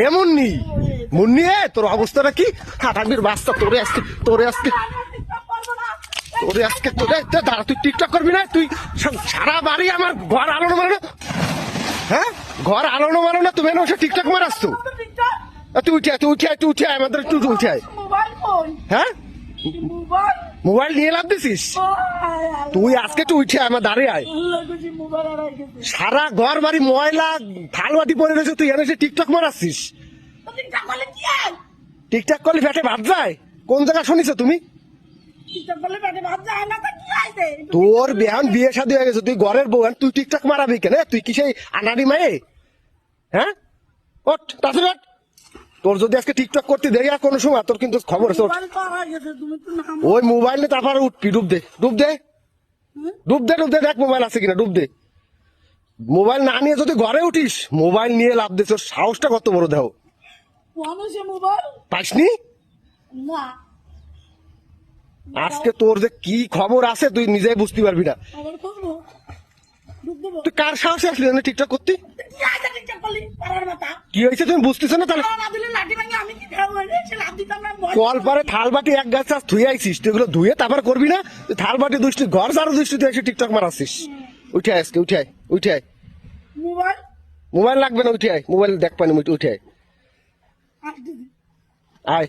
এ মুন্নি মুন্নি, এ তোর অবস্থাটা কি? হাঁটাবির বাস্তা তোরে আজকে দাঁড়া, তুই টিকটক করবি না? তুই সারা বাড়ি আমার ঘর আলোনো মারো না, হ্যাঁ ঘর আলোনো মারো না, তুমি এসে টিকটক মারাস তো? তুই উঠে আয় আমাদের, তুই উঠে আয়। হ্যাঁ মোবাইল নিয়ে লাভ দিছিস তুই? আজকে তুই উঠে আমার দাঁড়িয়ে আয়। সারা ঘর বাড়ি ময়লা থালবাটি পরে রয়েছে, তুই এনে টিকটক মারাচ্ছিস? টিকটক করলে ফেটে ভাত যায়? কোন জায়গা শুনিস তুমি? তোর বেহান বিয়ে শাদী হয়ে গেছে, তুই ঘরের বউ, তুই টিকটক মারাবি কেন? তুই কি সেই আনাড়ি মায়ে? হ্যাঁ ওঠ তাড়াতাড়ি ওঠ। তোর যদি আজকে টিকটক করতে দেরি আর কোনো সময়, তোর কিন্তু খবর আছে। ওই মোবাইল নিয়ে তারপর উঠবি, ডুব দে দেখ মোবাইল আছে কিনা, ডুব দে। মোবাইল না নিয়ে যদি ঘরে উঠিস, মোবাইল নিয়ে লাভ দিস, তোর সাহসটা কত বড় দেহ। পাইসনি? আজকে তোর যে কি খবর আছে তুই নিজেই বুঝতে পারবি না। তুই কার সাহসে আসলি টিকটক করতে? কি হয়েছে তুমি বুঝতেছো না? তাহলে কল পারে থাল বাটি এক গাছ ধুয়ে আইছিস, তুই এগুলো ধুয়ে তারপর করবি না? থাল বাটি দুষ্টি, ঘর ঝাড়ু দুষ্টি, তুই এসে টিকটক মারাচ্ছিস। উঠে আয় আজকে, উঠে আয়। মোবাইল লাগবে না, উঠে আয়। মোবাইল দেখ পানি, উঠে আয়।